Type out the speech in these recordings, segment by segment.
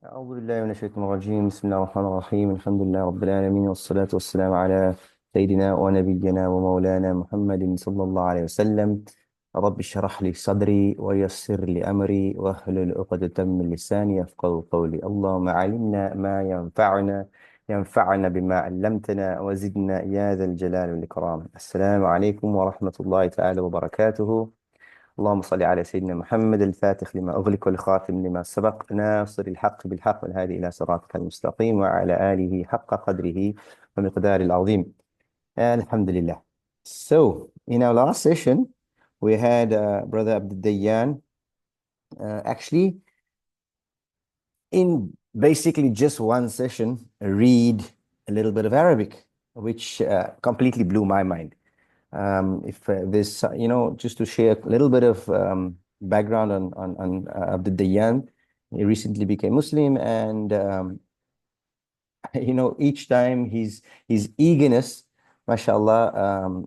أعوذ بالله من الشيطان الرجيم. بسم الله الرحمن الرحيم. الحمد لله رب العالمين، والصلاة والسلام على سيدنا ونبينا ومولانا محمد صلى الله عليه وسلم. رب اشرح لي صدري ويسر لي أمري واحلل عقدة من لساني يفقهوا قولي. اللهم علمنا ما ينفعنا بما علمتنا وزدنا يا ذا الجلال والإكرام. السلام عليكم ورحمة الله تعالى وبركاته. اللهم صل على سيدنا محمد الفاتح لما أغلق والخاتم لما سبق ناصر الحق بالحق والهادي إلى صراطك المستقيم وعلى آله حق قدره ومقدار العظيم. Alhamdulillah. So, in our last session, we had Brother Abdul Dayyan actually, in basically just one session, read a little bit of Arabic, which completely blew my mind. If there's, just to share a little bit of background on Abdul Dayyan, he recently became Muslim, and each time his eagerness, mashallah,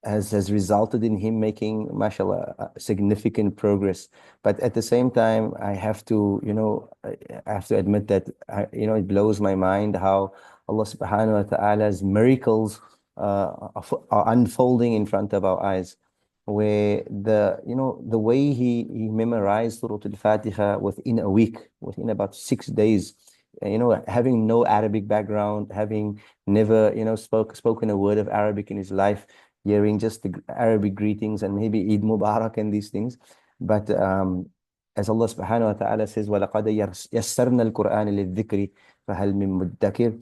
has resulted in him making, mashallah, significant progress. But at the same time, I have to admit that, it blows my mind how Allah subhanahu wa ta'ala's miracles are unfolding in front of our eyes, where the way he memorized Surah Al-Fatiha within a week, within about 6 days, having no Arabic background, having never, spoken a word of Arabic in his life, hearing just the Arabic greetings and maybe Eid Mubarak and these things. But as Allah subhanahu wa ta'ala says, وَلَقَدْ يَسَّرْنَا الْقُرْآنَ لِلذِّكْرِ فَهَلْ مِن مُدَّكِرٍ.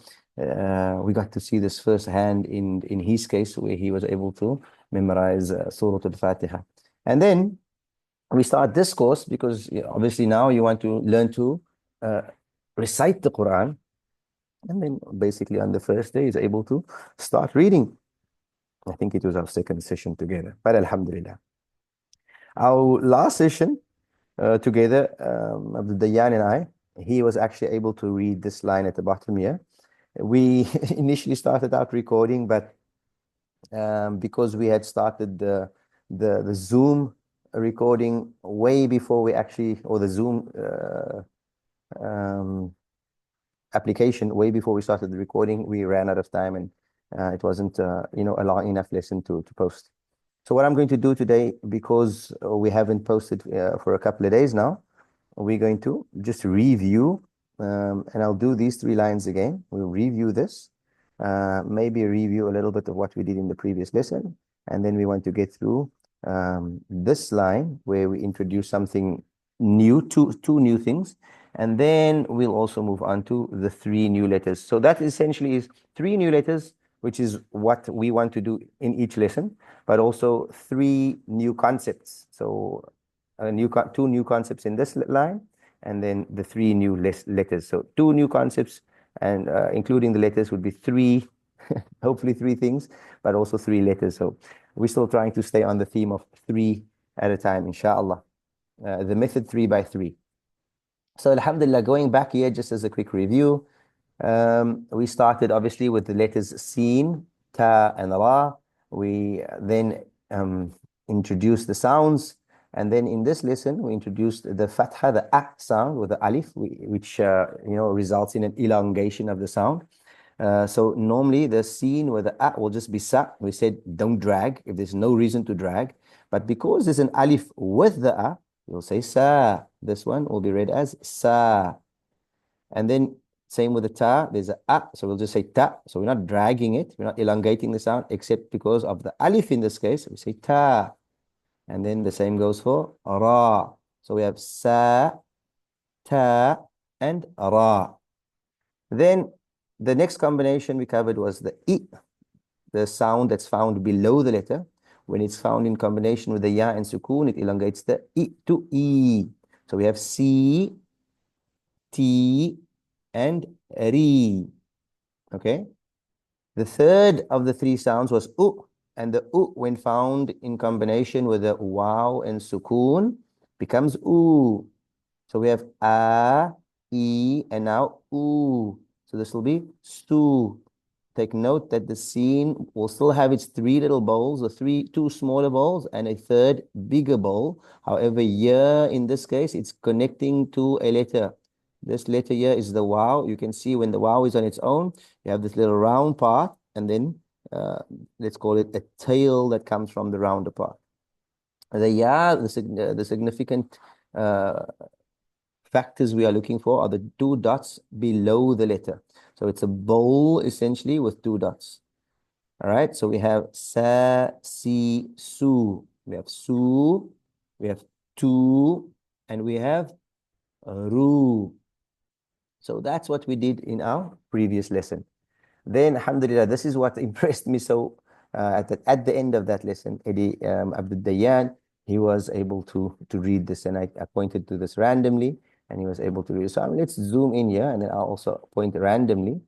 We got to see this firsthand in his case, where he was able to memorize Surah Al-Fatiha. And then we start this course because obviously now you want to learn to uh, recite the Quran. And then basically on the first day, he's able to start reading. I think it was our second session together, but Alhamdulillah. Our last session together, Abdul Dayyan and I, he was actually able to read this line at the bottom here. We initially started out recording, but because we had started the Zoom recording way before we actually, or the Zoom application way before we started the recording, we ran out of time, and it wasn't a long enough lesson to post. So what I'm going to do today, because we haven't posted for a couple of days now, we're going to just review, and I'll do these 3 lines again. We'll review this, maybe review a little bit of what we did in the previous lesson, and then we want to get through this line where we introduce something new, two new things, and then we'll also move on to the 3 new letters. So that essentially is 3 new letters, which is what we want to do in each lesson, but also 3 new concepts. So 2 new concepts in this line, and then the 3 new letters. So 2 new concepts, and including the letters would be 3, hopefully 3 things, but also 3 letters. So we're still trying to stay on the theme of 3 at a time, inshallah. The method 3 by 3. So alhamdulillah, going back here just as a quick review, we started obviously with the letters Sin, Ta, and Ra. We then introduced the sounds, and then in this lesson we introduced the Fatha, the A sound with the Alif, which results in an elongation of the sound. So normally the Sin with the A will just be Sa. We said don't drag if there's no reason to drag, but because there's an Alif with the A, you'll say Sa. This one will be read as Sa. And then same with the Ta, there's a A, so we'll just say Ta. So we're not dragging it, we're not elongating the sound, except because of the Alif in this case, we say Ta. And then the same goes for Ra. So we have Sa, Ta, and Ra. Then the next combination we covered was the I, the sound that's found below the letter. When it's found in combination with the Ya and Sukoon, it elongates the I to E. So we have C, T, and Ri. Okay. The third of the 3 sounds was U, and the U, when found in combination with the Waw and Sukoon, becomes U. So we have A, E, and now U. So this will be Stu. Take note that the Sin will still have its 3 little bowls, the 2 smaller bowls, and a third bigger bowl. However, here in this case, it's connecting to a letter. This letter here is the waw. You can see when the waw is on its own, you have this little round part, and then let's call it a tail that comes from the rounder part. The ya, the significant factors we are looking for are the two dots below the letter. So it's a bowl essentially with two dots. All right, so we have sa, si, su. We have su, we have tu, and we have ru. So that's what we did in our previous lesson. Then, alhamdulillah, this is what impressed me so at the end of that lesson, Eddie Abdul Dayan, he was able to read this, and I pointed to this randomly, and he was able to read. So let's zoom in here, and then I'll also point randomly,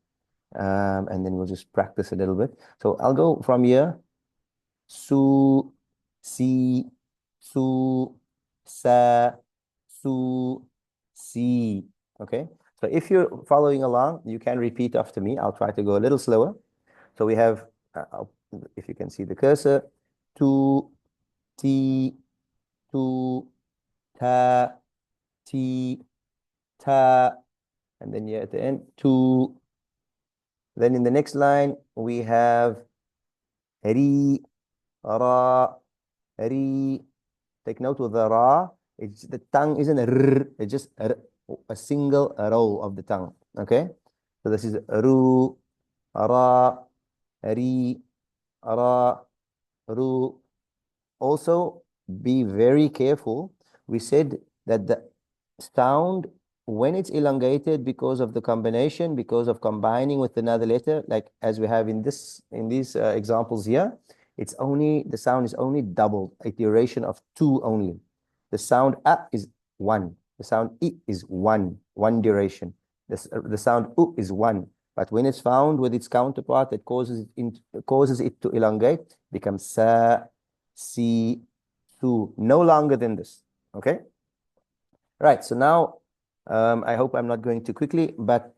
and then we'll just practice a little bit. So I'll go from here. Su, si, su, sa, su, si. Okay. So if you're following along, you can repeat after me. I'll try to go a little slower. So we have, if you can see the cursor, tu, ti, tu, ta, ti, ta, and then here at the end, tu. Then in the next line, we have ri, ra, ri. Take note of the ra. It's the tongue isn't a r, it's just a single roll of the tongue. Okay, so this is ru, ra, ri, ra, ru. Also, be very careful. We said that the sound, when it's elongated because of the combination, because of combining with another letter, like as we have in these examples here, it's only, the sound is only doubled, a duration of 2 only. The sound a is 1. The sound I is 1 duration. The sound u is 1. But when it's found with its counterpart that causes it to elongate, becomes sa, si, su. No longer than this. Okay? Right. So now, I hope I'm not going too quickly, but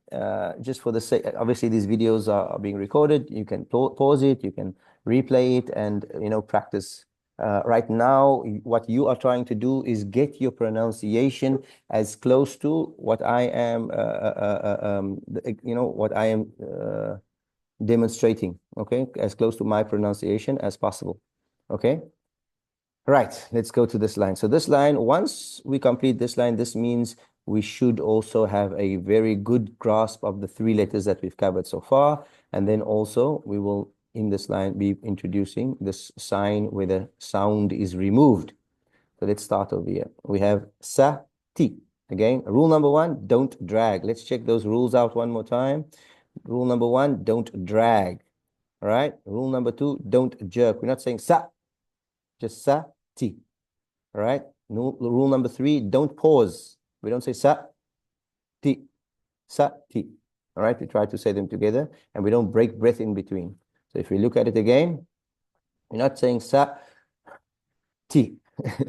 just for the sake, obviously these videos are being recorded. You can pause it, you can replay it, and practice. Right now, what you are trying to do is get your pronunciation as close to what I am, what I am demonstrating. Okay, as close to my pronunciation as possible. Okay. Right, let's go to this line. So this line, once we complete this line, this means we should also have a very good grasp of the 3 letters that we've covered so far. And then also we will, in this line, be introducing this sign where the sound is removed. So let's start over here. We have sa, ti. Again, rule number 1, don't drag. Let's check those rules out one more time. Rule number 1, don't drag. All right. Rule number 2, don't jerk. We're not saying sa, just sa, ti. All right. Rule number 3, don't pause. We don't say sa, ti, sa, ti. All right. We try to say them together, and we don't break breath in between. So if we look at it again, we're not saying sa, ti.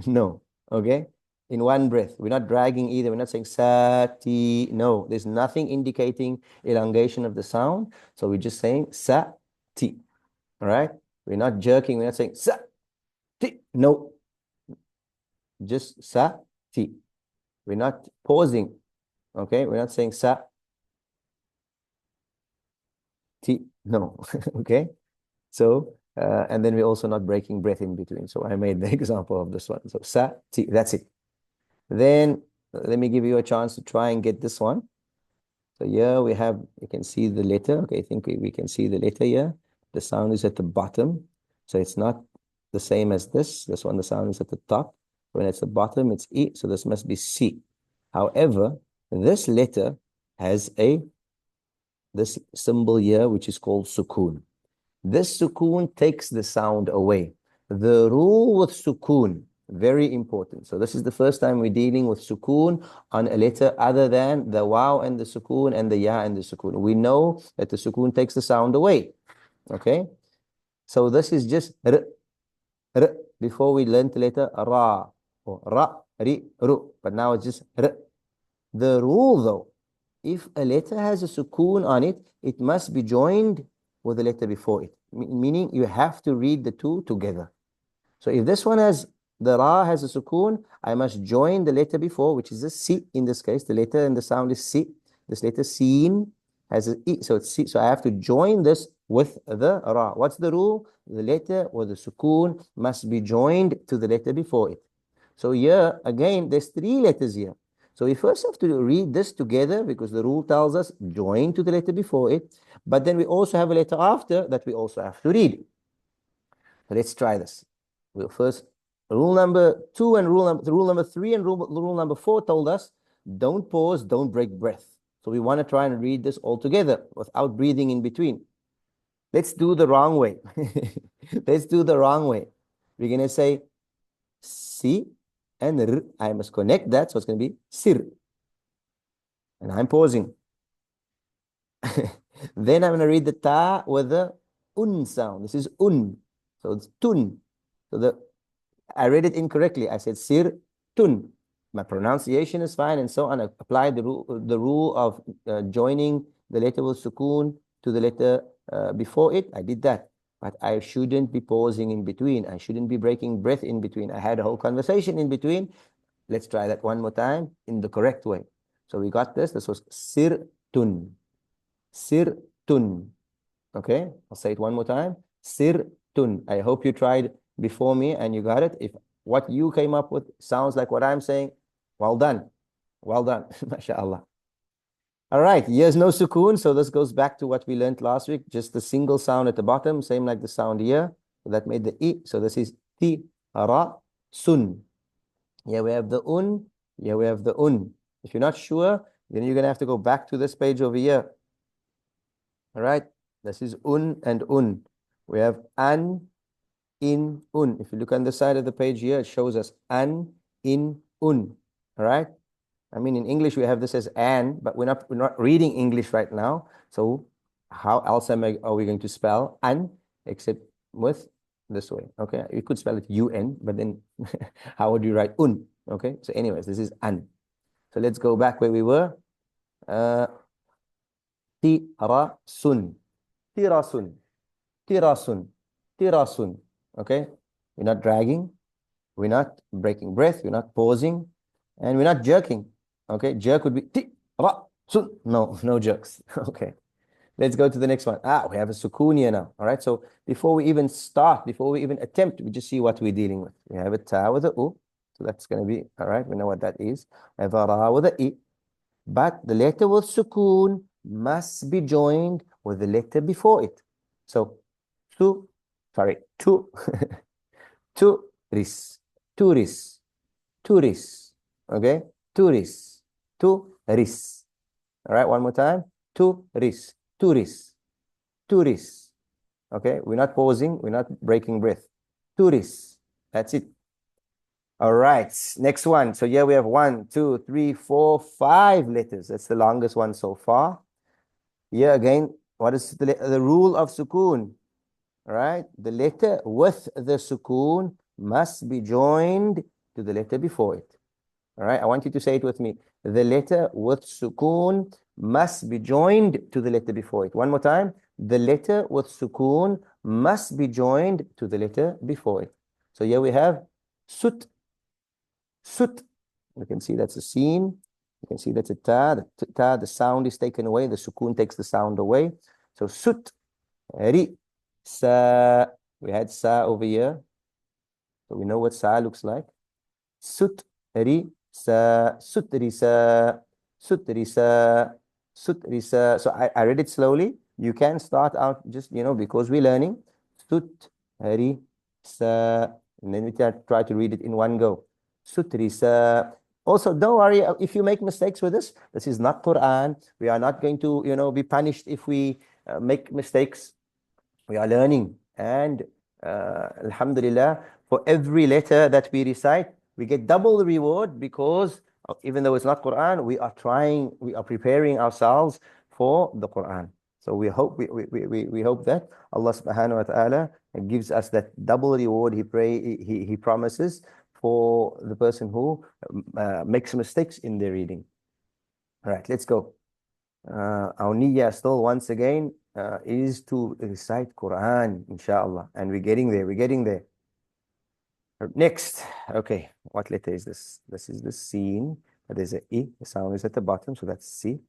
No. Okay. In one breath. We're not dragging either. We're not saying sa, ti. No. There's nothing indicating elongation of the sound. So we're just saying sa, ti. All right. We're not jerking. We're not saying sa, ti. No. Just sa, ti. We're not pausing. Okay, we're not saying sa, ti. No. Okay. So, and then we're also not breaking breath in between. So I made the example of this one. So sa, ti. That's it. Then let me give you a chance to try and get this one. So here we have, you can see the letter. Okay, I think we can see the letter here. The sound is at the bottom. So it's not the same as this. This one, the sound is at the top. When it's the bottom, it's E. So this must be C. However, this letter has this symbol here, which is called sukoon. This sukoon takes the sound away. The rule with sukoon, very important. So this is the first time we're dealing with sukoon on a letter other than the waw and the sukoon and the ya and the sukoon. We know that the sukoon takes the sound away. Okay? So this is just r. Before we learned the letter ra, or ra, ri, ru. But now it's just r. The rule though, if a letter has a sukoon on it, it must be joined with the letter before it. Meaning you have to read the two together. So if this one has The Ra has a sukoon. I must join the letter before, which is a Si in this case. The letter and the sound is Si. This letter Seen has a I, so it's Si. So I have to join this with the Ra. What's the rule? The letter or the sukoon must be joined to the letter before it. So here, again, there's three letters here. So we first have to read this together because the rule tells us join to the letter before it. But then we also have a letter after that we also have to read. So let's try this. We'll first, rule number 2 and rule number 3 and rule number 4 told us don't pause, don't break breath. So we want to try and read this all together without breathing in between. Let's do the wrong way. Let's do the wrong way. We're going to say Si and R. I must connect that, so it's going to be Sir. And I'm pausing. Then I'm going to read the Ta with the Un sound. This is Un. So it's Tun. So I read it incorrectly. I said Sir Tun. My pronunciation is fine and so on. I applied the rule of joining the letter with sukoon to the letter before it. I did that. But I shouldn't be pausing in between. I shouldn't be breaking breath in between. I had a whole conversation in between. Let's try that one more time in the correct way. So we got this. This was Sirtun. Sirtun. Okay, I'll say it one more time. Sirtun. I hope you tried before me and you got it. If what you came up with sounds like what I'm saying, well done. Well done. MashaAllah. All right, here's no sukoon, so this goes back to what we learned last week, just the single sound at the bottom, same like the sound here. So that made the I. So this is ti, ra, sun. Here we have the un, here we have the un. If you're not sure, then you're going to have to go back to this page over here. All right, this is un and un. We have an, in, un. If you look on the side of the page here, it shows us an, in, un. All right. I mean, in English, we have this as an, but we're not reading English right now. So how else are we going to spell an except with this way? Okay, you could spell it un, but then how would you write un? Okay, so anyways, this is an. So let's go back where we were. Tirasun, tirasun, tirasun, tirasun. Okay, we're not dragging, we're not breaking breath, we're not pausing, and we're not jerking. Okay, jerk would be ti, ra, sun. No, no jerks. Okay, let's go to the next one. We have a sukoon here now. All right, so before we even start, before we even attempt, we just see what we're dealing with. We have a ta with a u, so that's going to be, all right, we know what that is. We have a ra with a I, but the letter with sukoon must be joined with the letter before it. So, tu, turis, turis, turis, okay, turis. Turis. All right, one more time. Turis. Turis. Turis. Okay, we're not pausing. We're not breaking breath. Turis. That's it. All right, next one. So here we have 1, 2, 3, 4, 5 letters. That's the longest one so far. Here again, what is the rule of sukoon? All right, the letter with the sukoon must be joined to the letter before it. All right, I want you to say it with me. The letter with sukoon must be joined to the letter before it. One more time. The letter with sukoon must be joined to the letter before it. So here we have sut. Sut. You can see that's a sin. You can see that's a ta. The ta, the sound is taken away. The sukoon takes the sound away. So sut. Ri. Sa. We had sa over here. So we know what sa looks like. Sut. Ri. Sa, sutrisa, sutrisa, sutrisa. So I read it slowly. You can start out just, because we're learning. Sutrisa. And then we try to read it in one go. Sutrisa. Also, don't worry if you make mistakes with this. This is not Quran. We are not going to, be punished if we make mistakes. We are learning. And alhamdulillah, for every letter that we recite, we get double the reward because even though it's not Quran, we are preparing ourselves for the Quran. So we hope we hope that Allah subhanahu wa ta'ala gives us that double reward he promises for the person who makes mistakes in their reading. All right, let's go. Our niyyah still once again is to recite Quran, inshallah. And we're getting there. Next, okay, what letter is this? This is the sin, but there's a E, the sound is at the bottom, so that's C.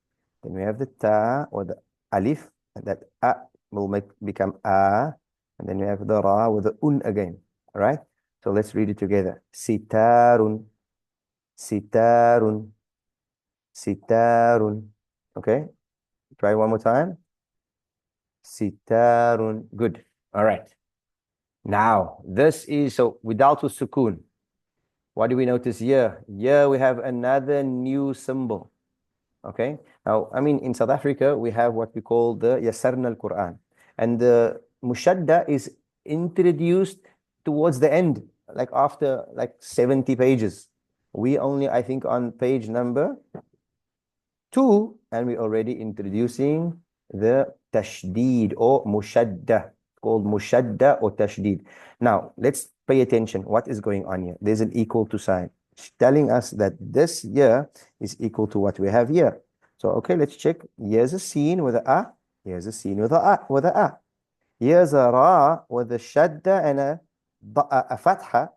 Then we have the ta or the alif, and that a will become a, and then we have the ra with the un again. All right, so let's read it together. Sitarun, sitarun, sitarun. Okay, try one more time. Sitarun. Good. All right. Now, this is, so without sukun. What do we notice here? Here we have another new symbol. Okay. Now, I mean, in South Africa, we have what we call the Yasarna al-Quran. And the Mushadda is introduced towards the end, like after like 70 pages. We only, I think, on page number 2, and we're already introducing the Tashdid or Mushadda, called Mushadda or Tashdid. Now, let's pay attention. What is going on here? There's an equal to sign. It's telling us that this here is equal to what we have here. So, okay, let's check. Here's a sin with a A. Here's a sin with a A. Here's a Ra with a Shadda and a Fatha.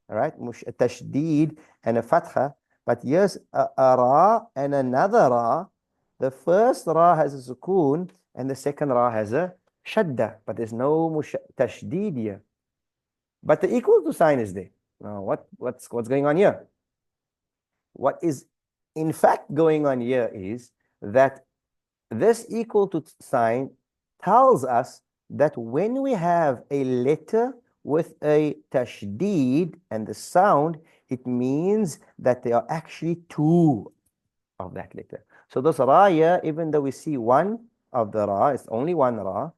All right, a Tashdid and a Fatha. But here's a Ra and another Ra. The first Ra has a sukoon and the second Ra has a Shadda. But there's no Tashdid here. But the equal to sign is there. Now, what's going on here? What is in fact going on here is that this equal to sign tells us that when we have a letter with a tashdid and the sound, it means that there are actually two of that letter. So this ra here, even though we see one of the ra, it's only one ra,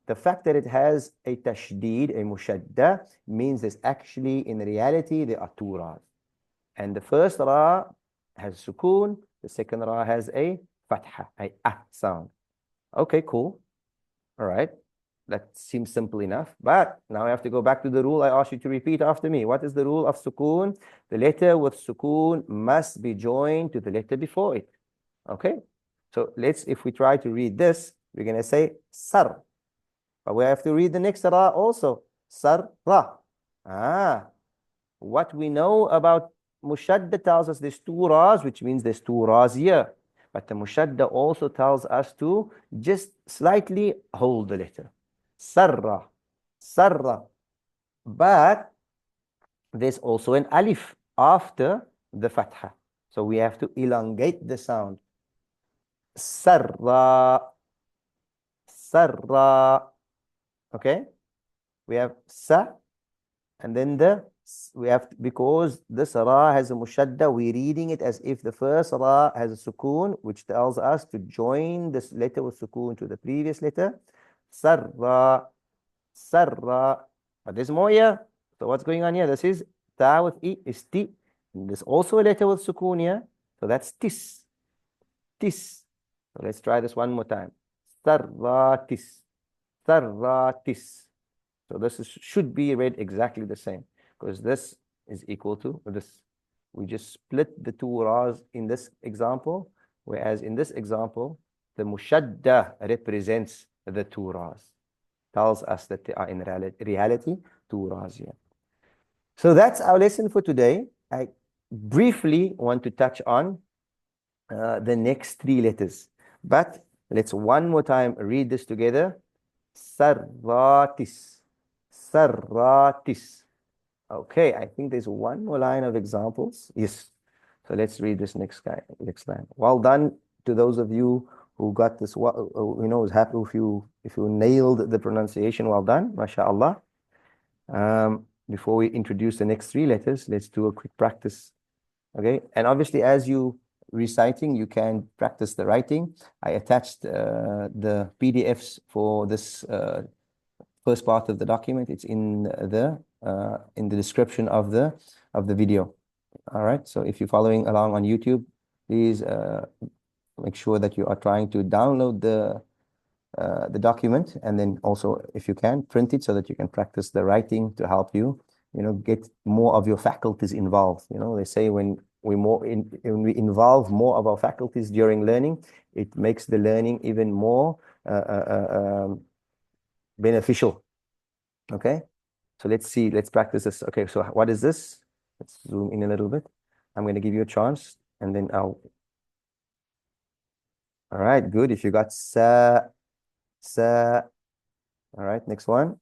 the fact that it has a tashdid, a mushadda, means there's actually, in reality, there are two ra's. And the first ra has sukoon, the second ra has a fatha, a sound. Okay, cool. All right. That seems simple enough. But now I have to go back to the rule I asked you to repeat after me. What is the rule of sukoon? The letter with sukoon must be joined to the letter before it. Okay. So if we try to read this, we're going to say sar. But we have to read the next ra also. Sar ra. What we know about mushadda tells us there's two ra's, which means there's two ra's here. But the mushadda also tells us to just slightly hold the letter. Sarra, sarra. But there's also an alif after the fatha. So we have to elongate the sound. Sarra, sarra. Okay? We have sa, and then because this ra has a mushadda, we're reading it as if the first ra has a sukoon, which tells us to join this letter with sukoon to the previous letter. Sarra, sarra. But there's more here. So what's going on here? This is ta with e, is ti. And there's also a letter with sukoon here. So that's tis. Tis. So let's try this one more time. Sarra tis. Sarra tis. So this should be read exactly the same, because this is equal to this. We just split the two ra's in this example, whereas in this example, the mushadda represents the two ra's. Tells us that they are in reality two ra's here. So that's our lesson for today. I briefly want to touch on the next three letters. But let's one more time read this together. Sarratis. Sarratis. Okay, I think there's one more line of examples. Yes. So let's read this next line. Well done to those of you who got this, is happy if you nailed the pronunciation. Well done, mashallah. Before we introduce the next three letters, let's do a quick practice. Okay, and obviously as you reciting, you can practice the writing. I attached the PDFs for this first part of the document. It's in the description of the video. All right. So if you're following along on YouTube, please make sure that you are trying to download the document, and then also, if you can, print it so that you can practice the writing to help you, get more of your faculties involved. They say when we involve more of our faculties during learning, it makes the learning even more beneficial. Okay, So let's see, let's practice this. Okay, so what is this? Let's zoom in a little bit. I'm going to give you a chance and then all right, good. If you got sa, all right, next one.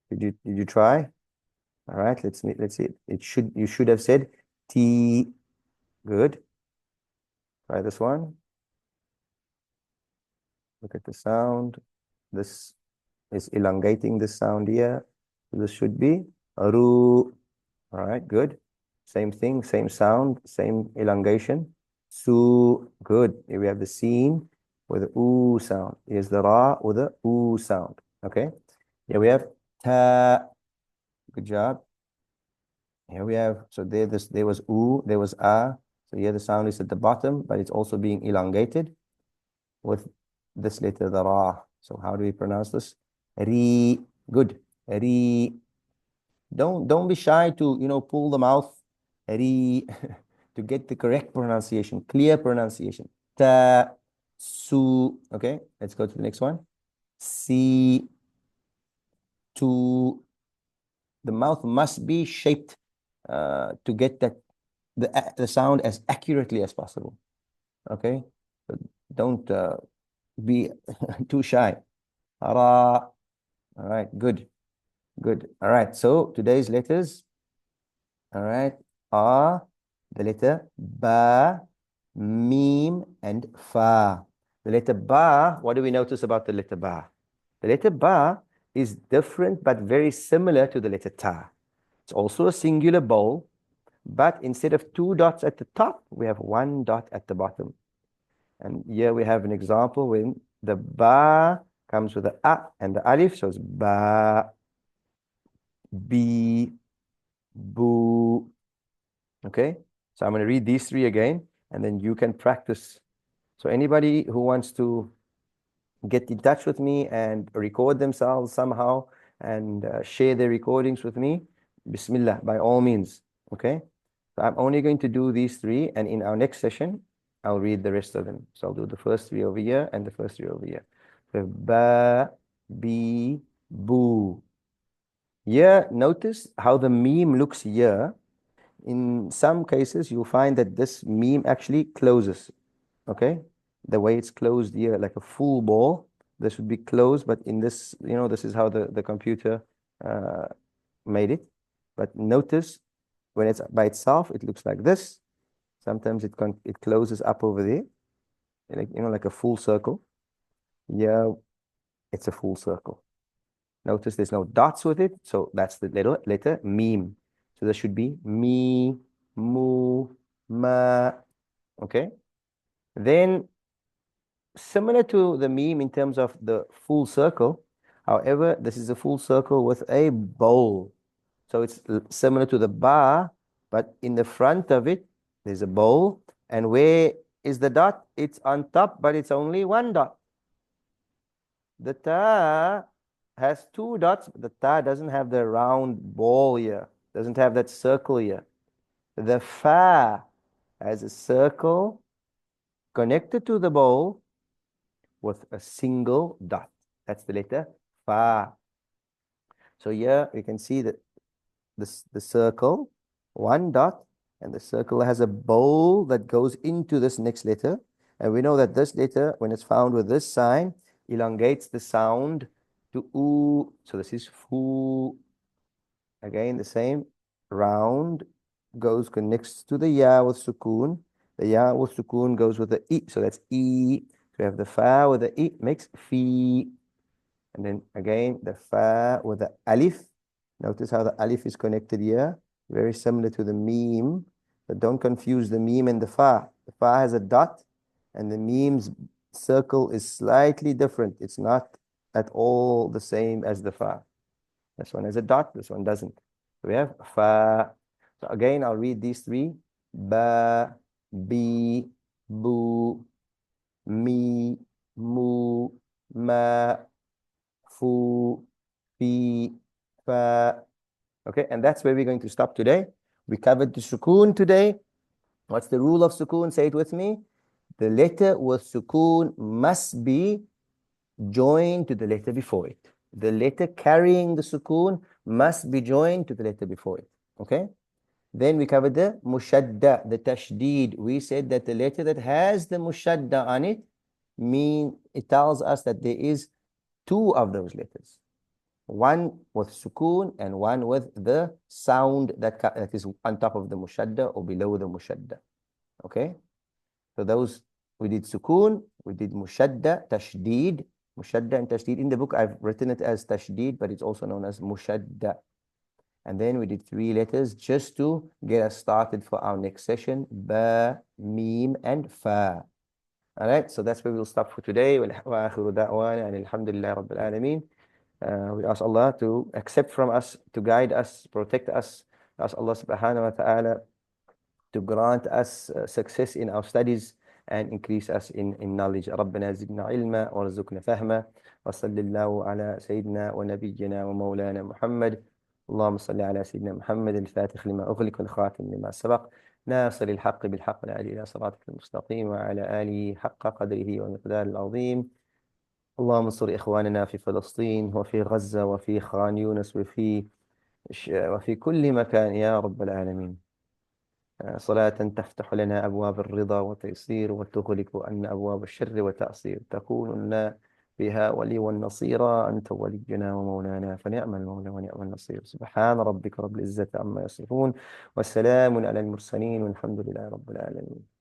Did you try? All right, let's see. You should have said T. Good. Try this one. Look at the sound. This is elongating this sound here. This should be Ru. All right, good. Same thing, same sound, same elongation. Su. Good. Here we have the Seen with the oo sound. Here's the Ra with the oo sound. Okay. Here we have Ta. Good job. Here we have, so there was oo, there was a. So here the sound is at the bottom, but it's also being elongated with this letter, the Ra. So how do we pronounce this? Ri. Good. Ri. Don't be shy to, pull the mouth. Ri. To get the correct pronunciation, clear pronunciation. Ta. Su. Okay, let's go to the next one. Si. Tu. The mouth must be shaped to get the sound as accurately as possible. Okay, so don't be too shy. Ra. All right, good. All right, so today's letters, all right, are the letter Ba, Mim, and Fa. The letter Ba, what do we notice about the letter Ba? The letter Ba is different but very similar to the letter Ta. It's also a singular bowl, but instead of 2 dots at the top, we have 1 dot at the bottom. And here we have an example when the Ba comes with the A and the Alif, so it's Ba, Bi, Bu. Okay, so I'm going to read these 3 again, and then you can practice. So anybody who wants to get in touch with me and record themselves somehow and share their recordings with me, Bismillah, by all means. Okay, so I'm only going to do these 3, and in our next session, I'll read the rest of them. So I'll do the first 3 over here and the first 3 over here. So Ba, Bi, Bu. Here, notice how the meme looks here. In some cases, you'll find that this meme actually closes. Okay, the way it's closed here, like a full ball, this would be closed, but in this, this is how the computer made it. But notice when it's by itself, it looks like this. Sometimes it closes up over there, like a full circle. Yeah, it's a full circle. Notice there's no dots with it, so that's the letter meme. So there should be mi, mu, ma. Okay. Then similar to the meme in terms of the full circle, however, this is a full circle with a bowl. So it's similar to the ba, but in the front of it, there's a bowl. And where is the dot? It's on top, but it's only 1 dot. The ta has 2 dots, but the ta doesn't have the round ball here, doesn't have that circle here. The fa has a circle connected to the bowl with a single dot. That's the letter fa. So here you can see that the circle, 1 dot, and the circle has a bowl that goes into this next letter. And we know that this letter, when it's found with this sign, elongates the sound to oo. So this is fu. Again, the same. Round connects to the ya with sukoon. The ya with sukoon goes with the e. So that's e. So we have the fa with the e makes fi. And then again, the fa with the alif. Notice how the alif is connected here. Very similar to the meme. But don't confuse the meme and the fa. The fa has a dot, and the meme's circle is slightly different. It's not at all the same as the fa. This one has a dot, this one doesn't. So we have fa. So again, I'll read these 3. Ba, bi, bu, mi, mu, ma, fu, fi, fa. Okay, and that's where we're going to stop today. We covered the sukoon today. What's the rule of sukoon? Say it with me. The letter with sukoon must be joined to the letter before it. the letter carrying the sukoon must be joined to the letter before it. Okay? Then we covered the mushadda, the tashdeed. We said that the letter that has the mushadda on it, it tells us that there is two of those letters. One with sukoon and one with the sound that is on top of the mushadda or below the mushadda. Okay? So those, we did sukoon, we did mushadda, tashdeed, mushadda and tashdeed. In the book, I've written it as tashdeed, but it's also known as mushadda. And then we did 3 letters just to get us started for our next session, ba, mim, and fa. All right, so that's where we'll stop for today. وآخر دعوانا أن الحمد لله رب العالمين. We ask Allah to accept from us, to guide us, protect us. We ask Allah subhanahu wa ta'ala to grant us success in our studies and increase us in knowledge. ربنا زدنا علما وارزقنا فهما وصلى الله على سيدنا ونبينا ومولانا محمد. اللهم صل على سيدنا محمد الفاتح لما أغلق والخاتم لما سبق ناصر الحق بالحق والهادي إلى صراطك المستقيم وعلى آله حق قدره ومقداره العظيم. اللهم انصر إخواننا في فلسطين وفي غزة وفي خان يونس وفي كل مكان يا رب العالمين. صلاة تفتح لنا أبواب الرضا والتيسير وتغلق عنا أبواب الشر والتعصير، تكون لنا بها ولي والنصير. أنت ولينا ومولانا فنعم المولى ونعم النصير. سبحان ربك رب العزة عما يصفون والسلام على المرسلين والحمد لله رب العالمين.